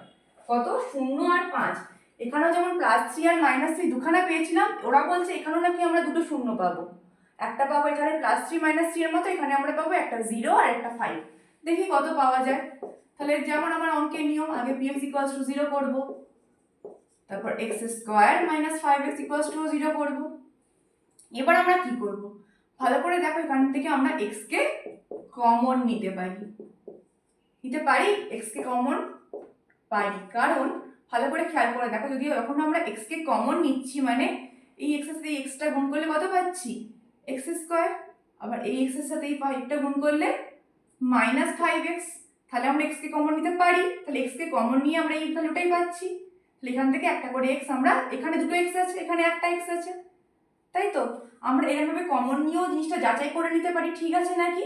কত, 0 আর 5। এখানেও যেমন +3 আর -3 দুখানা পেয়েছিলাম, ওরা বলছে এখানেও নাকি আমরা দুটো শূন্য পাবো। একটা পাবো এখানে +3 -3 এর মতো, এখানে আমরা পাবো একটা 0 আর একটা 5। দেখি কত পাওয়া যায়। তাহলে যেমন আমার অঙ্কের নিয়ম, আগে px = 0 করব, তারপর x² - 5x = 0 করব। এবার আমরা কি করব, ভালো করে দেখো, এখান থেকে আমরা x কে কমন নিতে পারি, x কে কমন পারি। কারণ ভালো করে খেয়াল করে দেখো, যদি এখন আমরা x কে কমন নিচ্ছি মানে এই x এর সাথে এই x টা গুণ করলে কত পাচ্ছি, x², আবার এই x এর সাথে এই 5টা গুণ করলে -5x। তাহলে আমরা x কে কমন নিতে পারি, তাহলে x কে কমন নিয়ে আমরা এই ভ্যালুটাই পাচ্ছি। তাহলে এখান থেকে একটা করে x, আমরা এখানে দুটো x আছে, এখানে একটা x আছে, তাই তো আমরা এরকমভাবে কমন নিয়েও জিনিসটা যাচাই করে নিতে পারি ঠিক আছে নাকি।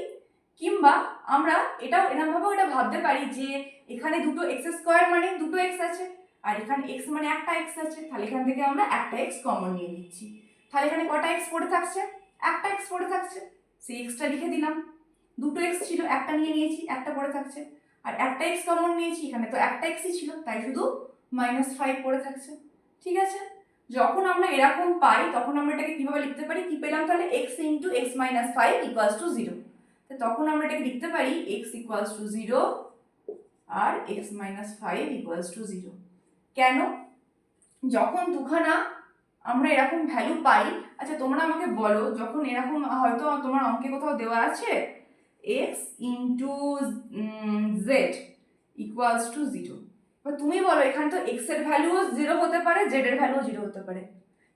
কিংবা আমরা এটাও এরকমভাবেও এটা ভাবতে পারি যে এখানে দুটো x² মানে দুটো x আছে, আর এখানে x মানে একটা x আছে, তাহলে এখান থেকে আমরা একটা x কমন নিয়ে নিচ্ছি। তাহলে এখানে কটা x পড়ে থাকছে, একটা x পড়ে থাকছে, সেই xটা লিখে দিলাম। দুটো x ছিল, একটা নিয়ে নিয়েছি, একটা পড়ে থাকছে, আর একটা x কমন নিয়েছি, এখানে তো একটা xই ছিল, তাই শুধু -5 পড়ে থাকছে। ঠিক আছে, যখন আমরা এরকম পাই তখন আমরা এটাকে কিভাবে লিখতে পারি, কি পেলাম তাহলে, x × x - 5 = 0। তখন আমরা এটাকে লিখতে পারি x = 0 আর x - 5 = 0। কেন, যখন দুখানা আমরা এরকম ভ্যালু পাই, আচ্ছা তোমরা আমাকে বলো, যখন এরকম হয়তো তোমার অঙ্কে কোথাও দেওয়া আছে x × z = 0, এবার তুমি বলো এখানে তো x এর ভ্যালুও 0 হতে পারে, z এর ভ্যালুও 0 হতে পারে,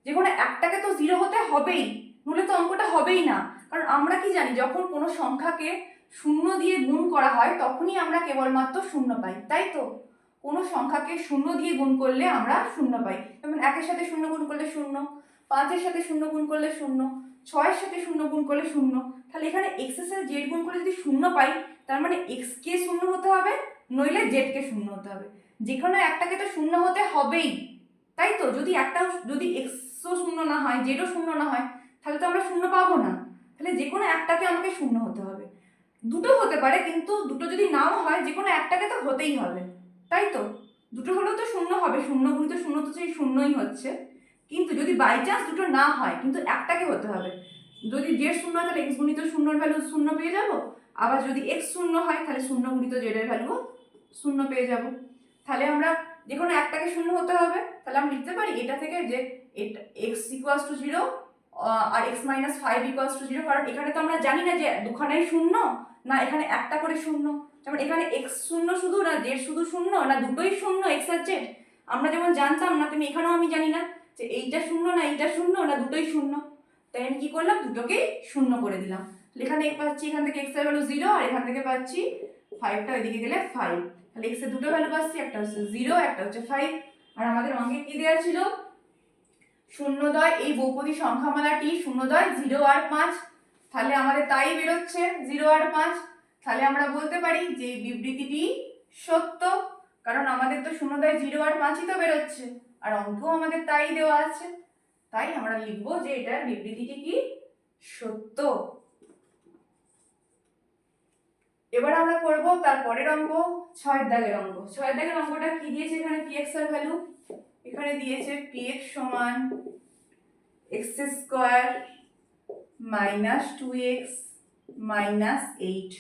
যে কোনো একটাকে তো 0 হতে হবেই, নইলে তো অঙ্কটা হবেই না। কারণ আমরা কি জানি, যখন কোনো সংখ্যাকে শূন্য দিয়ে গুণ করা হয় তখনই আমরা কেবলমাত্র শূন্য পাই, তাই তো, কোনো সংখ্যাকে শূন্য দিয়ে গুণ করলে আমরা শূন্য পাই। যেমন 1 এর সাথে 0 গুণ করলে 0, 5 এর সাথে 0 গুণ করলে 0, 6 এর সাথে 0 গুণ করলে 0। তাহলে এখানে x এর সাথে z গুণ করে যদি 0 পাই, তার মানে x কে 0 হতে হবে, নইলে z কে 0 হতে হবে, যে কোনো একটাকে তো 0 হতে হবেই, তাই তো। যদি x ও 0 না হয়, z ও 0 না হয়, তাহলে তো আমরা 0 পাবো না। তাহলে যে কোনো একটাকে আমাকে 0 হতে হবে। দুটো হতে পারে, কিন্তু দুটো যদি নাও হয়, যে কোনো একটাকে তো হতেই হবে, তাই তো। দুটো হলেও তো 0 হবে, 0 গুণিত 0 তো সেই 0ই হচ্ছে। কিন্তু যদি বাই চান্স দুটো না হয়, কিন্তু একটাকে হতে হবে। যদি z 0 হয় তাহলে x গুণিত 0 এর ভ্যালু 0 পেয়ে যাব, আবার যদি x 0 হয় তাহলে 0 গুণিত z এর ভ্যালুও 0 পেয়ে যাব। তাহলে আমরা যে কোনো একটাকে 0 হতে হবে, তাহলে আমরা লিখতে পারি এটা থেকে যে এটা x = 0 আর x - 5 = 0, কারণ এখানে তো আমরা জানি না যে দুখানাই 0 না এখানে একটা করে 0। যেমন এখানে x 0 শুধু, না z শুধু 0, না দুটোই 0 x আর z, আমরা যেমন জানতাম না, তুমি এখানেও আমি জানি না যে এইটা শূন্য না এইটা শূন্য না দুটোই শূন্য, তাই আমি কি করলাম, দুটোকেই শূন্য করে দিলাম। এখানে পাচ্ছি এখান থেকে এক্স এর ভ্যালু 0 আর এখান থেকে পাচ্ছি 5টা ওইদিকে গেলে 5, তাহলে এক্স এর দুটো ভ্যালু পাচ্ছি, একটা হচ্ছে 0 একটা হচ্ছে 5। আর আমাদের অঙ্কে কি দেওয়া ছিল, শূন্যদ্বয় এই বহুপদী সংখ্যামালাটি শূন্যদ্বয় 0 আর 5, তাহলে আমাদের তাই বেরোচ্ছে 0 আর 5। তাহলে আমরা বলতে পারি যে এই বিবৃতিটি সত্য, কারণ আমাদের তো শূন্যদ্বয় 0 আর 5ই তো বেরোচ্ছে, আর অঙ্কেও আমাদের তাই দেওয়া আছে, তাই আমরা লিখবো যে এটার বিবৃতিটি কি সত্য। এবার আমরা করব তার পরের অঙ্ক, 6 দাগের অঙ্ক। 6 দাগের অঙ্কটা কি দিয়েছে, এখানে px এর ভ্যালু এখানে দিয়েছে px সমান x square minus 2x minus 8।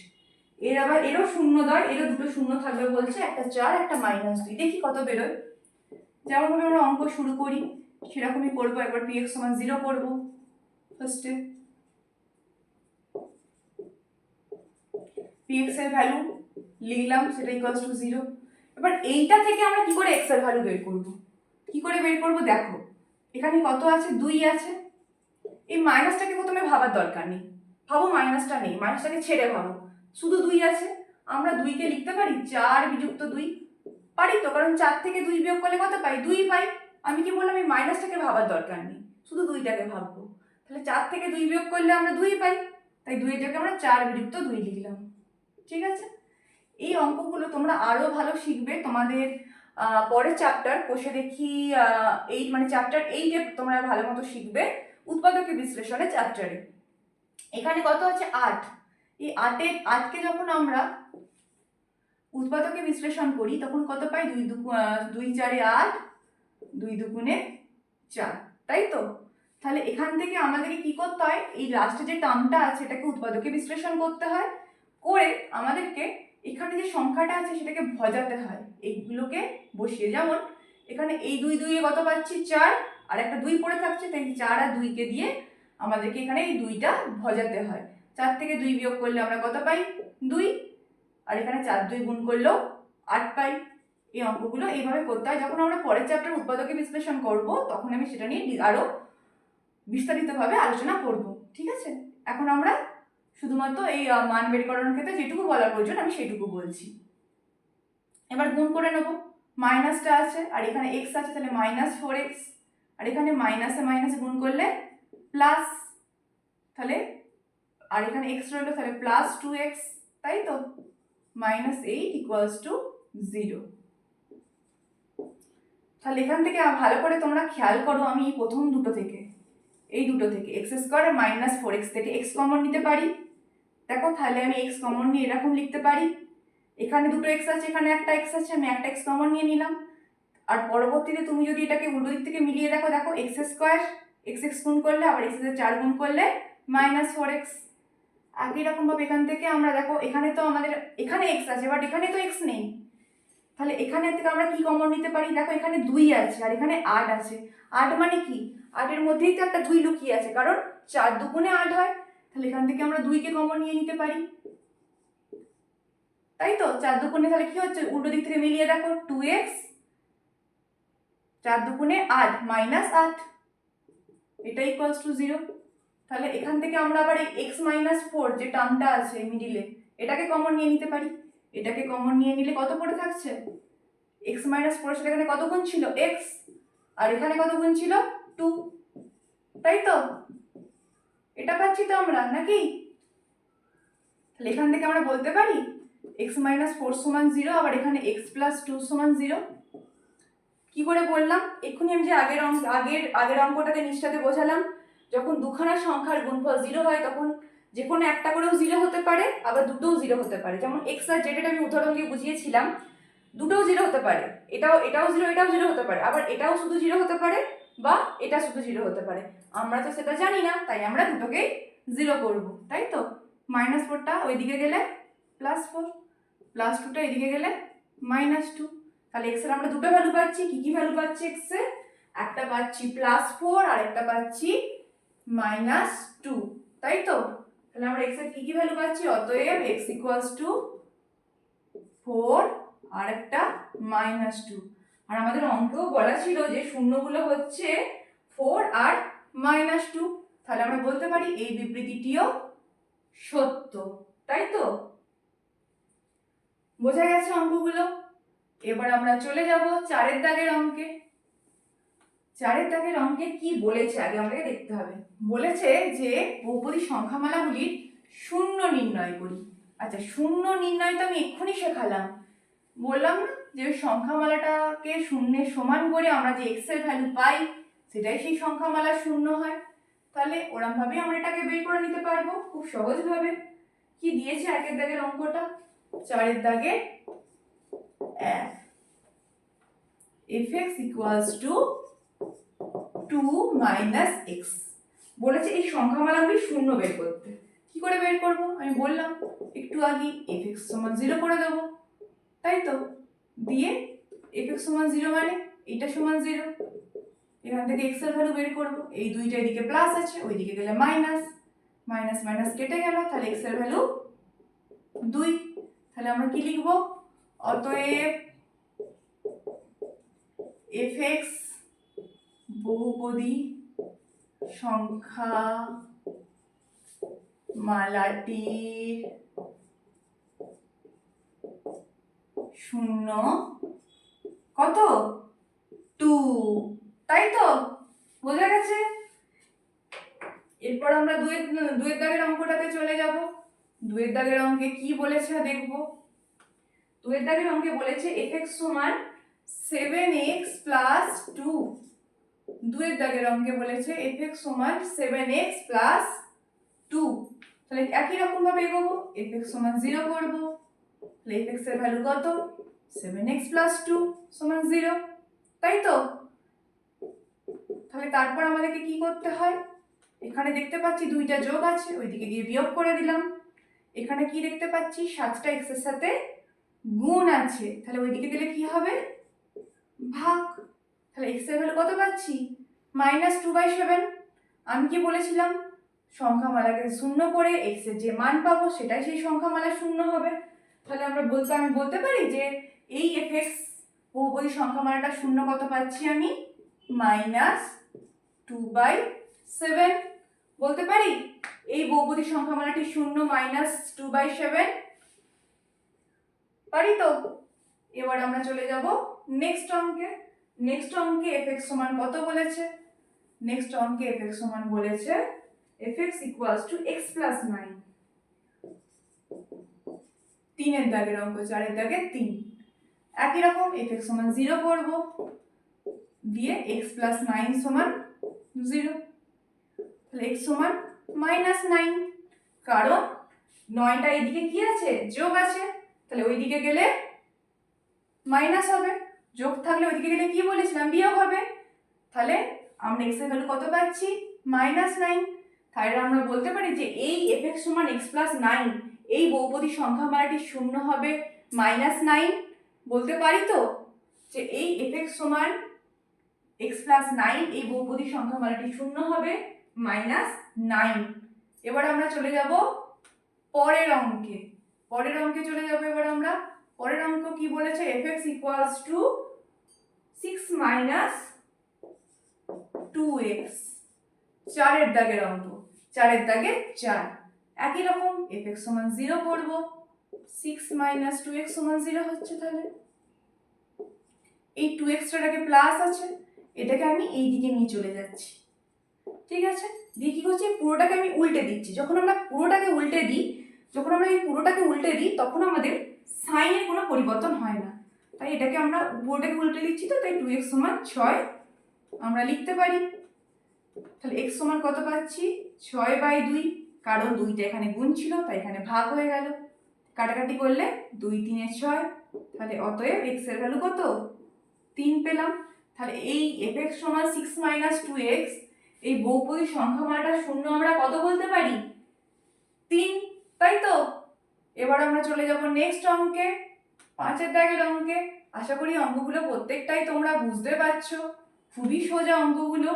এর আবার এরও শূন্যদ্বয়, এরও দুটো শূন্য থাকবে বলছে, একটা 4 একটা -2। দেখি কত বেরোয়। যেমন ভাবে আমরা অঙ্ক শুরু করি সেরকমই করবো। একবার px সমান 0 করব ফার্স্টে, px এর ভ্যালু লিখলাম, সেটা ইকুয়ালস টু 0। এবার এইটা থেকে আমরা কি করে x এর ভ্যালু বের করব, কি করে বের করব, দেখো এখানে কত আছে, 2 আছে। এই মাইনাসটাকে প্রথমে ভাবার দরকার নেই, ভাবো মাইনাসটা নেই, মাইনাসটাকে ছেড়ে ভাবো, শুধু 2 আছে। আমরা 2 কে লিখতে পারি 4 বিযুক্ত 2, পারি তো, কারণ 4 থেকে 2 বিয়োগ করলে কত পাই, 2 পাই। আমি কি বললাম, এই মাইনাসটাকে ভাবার দরকার নেই, শুধু 2টাকে ভাববো। তাহলে 4 থেকে 2 বিয়োগ করলে আমরা 2 পাই, তাই 2 এর জায়গায় আমরা 4 বিযুক্ত 2 লিখলাম। ঠিক আছে, এই অঙ্কগুলো তোমরা আরো ভালো শিখবে তোমাদের পরের চ্যাপ্টার কোষে দেখি 8, মানে চ্যাপ্টার 8-এ তোমরা ভালো মতো শিখবে উৎপাদকে বিশ্লেষণের চ্যাপ্টারে। এখানে কত আছে, 8। এই 8কে যখন আমরা উৎপাদকে বিশ্লেষণ করি তখন কত পাই, 2 4 8, 2 2 4, তাই তো। তাহলে এখান থেকে আমাদেরকে কি করতে হয়, এই লাস্টে যে টার্মটা আছে এটাকে উৎপাদকে বিশ্লেষণ করতে হয়, করে আমাদেরকে এখানে যে সংখ্যাটা আছে সেটাকে ভজাতে হয়, এইগুলোকে বসিয়ে। যেমন এখানে এই 2 2 এ কত পাচ্ছি, 4, আর একটা 2 পড়ে থাকছে, তাই 4 আর 2 কে দিয়ে আমাদেরকে এখানে এই 2টা ভজাতে হয়। 4 থেকে 2 বিয়োগ করলে আমরা কত পাই, 2, আর এখানে 4 2 গুণ করলেও 8 পাই। এই অঙ্কগুলো এইভাবে করতে হয়। যখন আমরা পরের চ্যাপ্টার উৎপাদকে বিশ্লেষণ করব তখন আমি সেটা নিয়ে আরো বিস্তারিতভাবে আলোচনা করব। ঠিক আছে, এখন আমরা শুধুমাত্র এই মান বের করানোর ক্ষেত্রে যেটুকু বলার প্রয়োজন আমি সেটুকু বলছি। এবার গুণ করে নেব, মাইনাসটা আছে আর এখানে x আছে, তাহলে -4x, আর এখানে মাইনাসে মাইনাসে গুণ করলে প্লাস, তাহলে আর এখানে x রইলো, তাহলে +2x, তাই তো, -8 = 0। তাহলে এখান থেকে ভালো করে তোমরা খেয়াল করো, আমি এই প্রথম দুটো থেকে, এই দুটো থেকে x স্কয়ার -4x থেকে x কমন নিতে পারি। দেখো তাহলে আমি x কমন নিয়ে এরকম লিখতে পারি, এখানে দুটো x আছে এখানে একটা x আছে, আমি একটা x কমন নিয়ে নিলাম। আর পরবর্তীতে তুমি যদি এটাকে উল্টো দিক থেকে মিলিয়ে দেখো, দেখো x স্কয়ার x x গুণ করলে আবার x এর 4 গুণ করলে -4x। একই রকম ভাবে এখান থেকে আমরা দেখো, এখানে তো আমাদের এখানে x আছে বাট এখানে তো x নেই, তাহলে এখানে থেকে আমরা কি কমন নিতে পারি, দেখো এখানে 2 আছে আর এখানে 8 আছে। 8 মানে কি, 8 এর মধ্যেই তো একটা 2 লুকিয়ে আছে, কারণ 4 2 8 হয়, তাহলে এখান থেকে আমরা 2 কে কমন নিয়ে নিতে পারি, তাই তো। 4 2 তাহলে কি হচ্ছে, উল্টো দিক থেকে মিলিয়ে দেখো, 2x 4 2 8 -8, এটা ইকুয়ালস টু 0। তাহলে এখান থেকে আমরা আবার এই x - 4 যে টার্মটা আছে মিডিলে এটাকে কমন নিয়ে নিতে পারি। এটাকে কমন নিয়ে নিলে কত পড়ে থাকছে, x - 4 এর সাথে এখানে কত গুণ ছিল, x, আর এখানে কত গুণ ছিল, 2, তাই তো। এটা পাচ্ছি তো আমরা নাকি, তাহলে এখান থেকে আমরা বলতে পারি x - 4 = 0, আবার এখানে x + 2 = 0। কি করে বললাম, এক্ষুনি আমি যে আগের অঙ্কটাতে নিচটাতে বোঝালাম, যখন দুখানা সংখ্যার গুণফল 0 হয় তখন যে কোনো একটা করেও 0 হতে পারে, আবার দুটোও 0 হতে পারে। যেমন x আর z এর আমি উদাহরণ দিয়ে বুঝিয়েছিলাম, দুটোও 0 হতে পারে, এটাও 0 এটাও 0 হতে পারে, আবার এটাও শুধু 0 হতে পারে বা এটা শুধু 0 হতে পারে। আমরা তো সেটা জানি না, তাই আমরা দুটোকেই 0 করব, তাই তো। -4টা ওইদিকে গেলে +4, +2টা এদিকে গেলে -2। তাহলে x এর আমরা দুটো ভ্যালু পাচ্ছি। কি কি ভ্যালু পাচ্ছি x এর, একটা পাচ্ছি +4 আর একটা পাচ্ছি -2, তাই তো। তাহলে আমরা x এর কি কি ভ্যালু পাচ্ছি, অতএব x = 4 আর একটা -2। আর আমাদের অঙ্কেও বলা ছিল যে শূন্যগুলো হচ্ছে 4 আর -2, তাহলে আমরা বলতে পারি এই বিবৃতিটিও সত্য, তাই তো? বোঝা গেছে অঙ্কগুলো? এবার আমরা চলে যাব 4 দাগের অঙ্কে। 4 দাগের অঙ্কে কি বলেছে আগে আমাকে দেখতে হবে। বলেছে যে বহুপদী সংখ্যামালাগুলির শূন্য নির্ণয় করি। আচ্ছা, শূন্য নির্ণয় তো আমি এক্ষুনি শেখালাম, বললাম না যে ওই সংখ্যামালাটাকে শূন্যের সমান করে আমরা যে এক্স এর ভ্যালু পাই সেটাই সেই সংখ্যামালার শূন্য হয়। তাহলে ওরম ভাবেই আমরা এটাকে বের করে নিতে পারবো খুব সহজভাবে। কি দিয়েছে 1 দাগের অঙ্কটা? 4 দাগে 1, fx equals to 2 minus x বলেছে এই সংখ্যামালাগুলি শূন্য বের করতে। কি করে বের করব? আমি বললাম একটু আগে fx সমান 0 করে দেবো, তাই তো? দিয়ে fx সমান 0 মানে এটা সমান 0, এখান থেকে x এর ভ্যালু বের করব। এই দুইটা এদিকে প্লাস আছে, ওইদিকে গেলে মাইনাস, মাইনাস মাইনাস কেটে গেল, তাহলে x এর ভ্যালু 2। তাহলে আমরা কি লিখব? অতএব fx বহুপদী সংখ্যা মালাটির শূন্য কত? 2, তাই তো? বোঝা গেছে? এরপর আমরা দুয়ের দাগের অঙ্কটাতে চলে যাব। দুয়ের দাগের অঙ্কে কি বলেছে দেখব। দুয়ের দাগের অঙ্কে বলেছে fx সমান 7x plus 2। দুয়ের দাগের অঙ্কে বলেছে fx সমান 7x plus 2। তাহলে একই রকম ভাবে এগোবো, fx সমান 0 করব। তাহলে fx এর ভ্যালু কত? 7x plus 2 সমান 0, তাই তো? তাহলে তারপর আমাদেরকে কি করতে হয়? এখানে দেখতে পাচ্ছি দুইটা যোগ আছে, ওইদিকে গিয়ে বিয়োগ করে দিলাম। এখানে কি দেখতে পাচ্ছি? 7টা x এর সাথে গুণ আছে, তাহলে ওইদিকে দিলে কি হবে? ভাগ। তাহলে x এর ভ্যালু কত পাচ্ছি? -2/7। আমি কি বলেছিলাম? সংখ্যামালাকে শূন্য করে x এর যে মান পাবো সেটাই সেই সংখ্যামালার শূন্য হবে। তাহলে আমি বলতে পারি যে এই fx বহুপদী সংখ্যামালাটা শূন্য কত পাচ্ছি আমি? -2/7 বলতে পারি। এই বহুপদী সংখ্যামালাটি শূন্য -2/7 পারি তো? এবার আমরা চলে যাব নেক্সট অঙ্কে। নেক্সট অঙ্কে fx সমান কত বলেছে? নেক্সট অঙ্কে fx সমান বলেছে fx equals to x plus 9। 3 দাগের অঙ্ক, 4 দাগে 3। একই রকম fx সমান 0 করব, দিয়ে x plus 9 সমান 0। তাহলে x সমান -9, কারণ 9টা এদিকে কি আছে? যোগ আছে, তাহলে ওইদিকে গেলে মাইনাস হবে, যোগ থাকলে ওইদিকে গেলে কি বলেছিলাম? বিয়োগ হবে। তাহলে আমরা x এর ভ্যালু কত পাচ্ছি? -9। তাহলে আমরা বলতে পারি যে এই fx সমান x plus 9 এই বহুপদী সংখ্যামালাটি শূন্য হবে -9। বলতে পারি তো যে এই fx সমান x plus 9 এই বহুপদী সংখ্যামালাটি শূন্য হবে -9। এবার আমরা চলে যাব পরের অঙ্কে। পরের অঙ্কে চলে যাব এবার আমরা। পরের অঙ্ক কি বলেছে? fx equals to 6 minus 2x। 4 দাগের অঙ্ক, 4 দাগে 4। একই রকম fx সমান 0 করব, 6 minus 2x সমান 0 হচ্ছে। তাহলে এই 2x টাকে প্লাস আছে, এটাকে আমি এই দিকে নিয়ে চলে যাচ্ছি, ঠিক আছে? দিয়ে কি করছি? পুরোটাকে আমি উল্টে দিচ্ছি। যখন আমরা এই পুরোটাকে উল্টে দিই তখন আমাদের সাইনের কোনো পরিবর্তন হয় না। তাই এটাকে আমরা পুরোটাকে উল্টে দিচ্ছি, তো তাই 2x সমান 6 আমরা লিখতে পারি। তাহলে x সমান কত পাচ্ছি? 6/2, কারণ 2টা এখানে গুণ ছিল তাই এখানে ভাগ হয়ে গেল। কাটাকাটি করলে 2 3 6, তাহলে অতএব x এর ভ্যালু কত? 3 পেলাম। তাহলে এই fx সমান 6 2x এই বহুপদী সংখ্যামালাটা শূন্য আমরা কত বলতে পারি? 3, তাই তো? এবার আমরা চলে যাব নেক্সট অঙ্কে, 5 দাগের অঙ্কে। আশা করি অঙ্কগুলো প্রত্যেকটাই তোমরা বুঝতে পারছো, খুবই সোজা অঙ্কগুলো।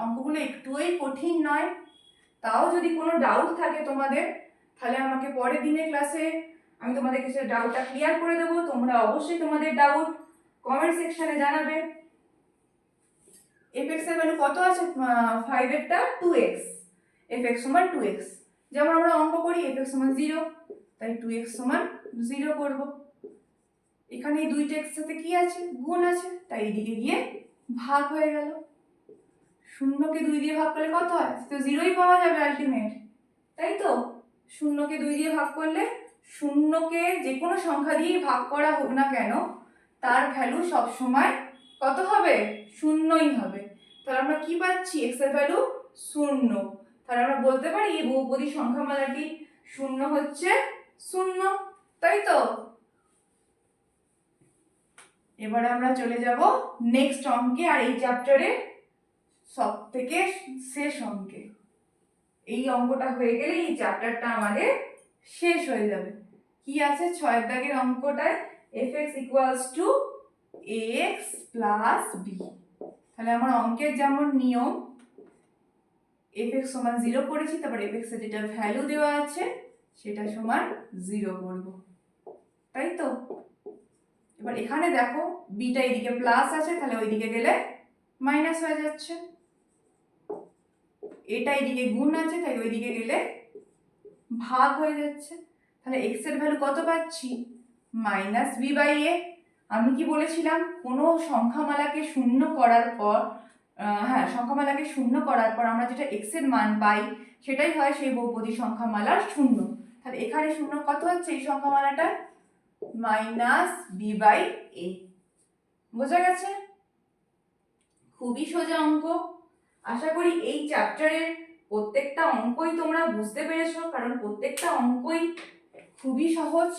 অঙ্কগুলো একটুই কঠিন নয়। তাও যদি কোনো ডাউট থাকে তোমাদের, তাহলে আমাকে পরের দিনের ক্লাসে আমি তোমাদের কাছে ডাউটটা ক্লিয়ার করে দেবো। তোমরা অবশ্যই তোমাদের ডাউট কমেন্ট সেকশনে জানাবে। fx এর ভ্যালু কত আছে? 5 এরটা 2x, fx সমান 2x। যেমন আমরা অঙ্ক করি fx সমান 0, তাই 2x সমান 0 করব। এখানে এই দুইটা x সাথে কি আছে? গুণ আছে, তাই এদিকে গিয়ে ভাগ হয়ে গেল। শূন্যকে 2 দিয়ে ভাগ করলে কত হয়? তো 0ই পাওয়া যাবে আলটিমেট, তাই তো? শূন্যকে 2 দিয়ে ভাগ করলে, শূন্যকে যে কোনো সংখ্যা দিয়ে ভাগ করা হোক না কেন তার ভ্যালু সব সময় কত হবে? শূন্যই হবে। তাহলে আমরা কি পাচ্ছি? x এর ভ্যালু 0। তাহলে আমরা বলতে পারি এই বহুপদী সংখ্যামালাটি শূন্য হচ্ছে 0, তাই তো? এবারে আমরা চলে যাব নেক্সট অঙ্কে, আর এই চ্যাপ্টারে সব থেকে শেষ অঙ্কে। এই অঙ্কটা হয়ে গেলে এই চ্যাপ্টারটা আমাদের শেষ হয়ে যাবে। কি আছে 6 দাগের অঙ্কটায়? fx equals to ax plus b। তাহলে আমার অঙ্কের যেমন নিয়ম fx সমান 0 করেছি, তারপর fx এর যেটা ভ্যালু দেওয়া আছে সেটা সমান 0 করব, তাই তো? এবার এখানে দেখো বিটা এদিকে প্লাস আছে, তাহলে ওইদিকে গেলে মাইনাস হয়ে যাচ্ছে। এটা এদিকে গুণ আছে, তাই ওইদিকে গেলে ভাগ হয়ে যাচ্ছে। তাহলে x এর ভ্যালু কত পাচ্ছি? মাইনাস বি বাই এ। আমি কি বলেছিলাম? কোনো সংখ্যামালাকে শূন্য করার পর, সংখ্যামালাকে শূন্য করার পর আমরা যেটা x এর মান পাই সেটাই হয় সেই বহুপদী সংখ্যামালার শূন্য। তাহলে এখানে শূন্য কত হচ্ছে এই সংখ্যামালাটা? মাইনাস বি বাই এ। বোঝা গেছে? খুবই সোজা অঙ্ক। আশা করি এই চ্যাপ্টারের প্রত্যেকটা অঙ্কই তোমরা বুঝতে পেরেছো, কারণ প্রত্যেকটা অঙ্কই খুবই সহজ।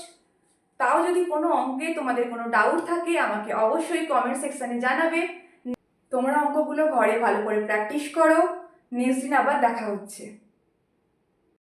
তাও যদি কোনো অঙ্কে তোমাদের কোনো ডাউট থাকে আমাকে অবশ্যই কমেন্ট সেকশনে জানাবে। তোমরা অঙ্কগুলো ঘরে ভালো করে প্র্যাকটিস করো। নেক্সট দিন আবার দেখা হচ্ছে।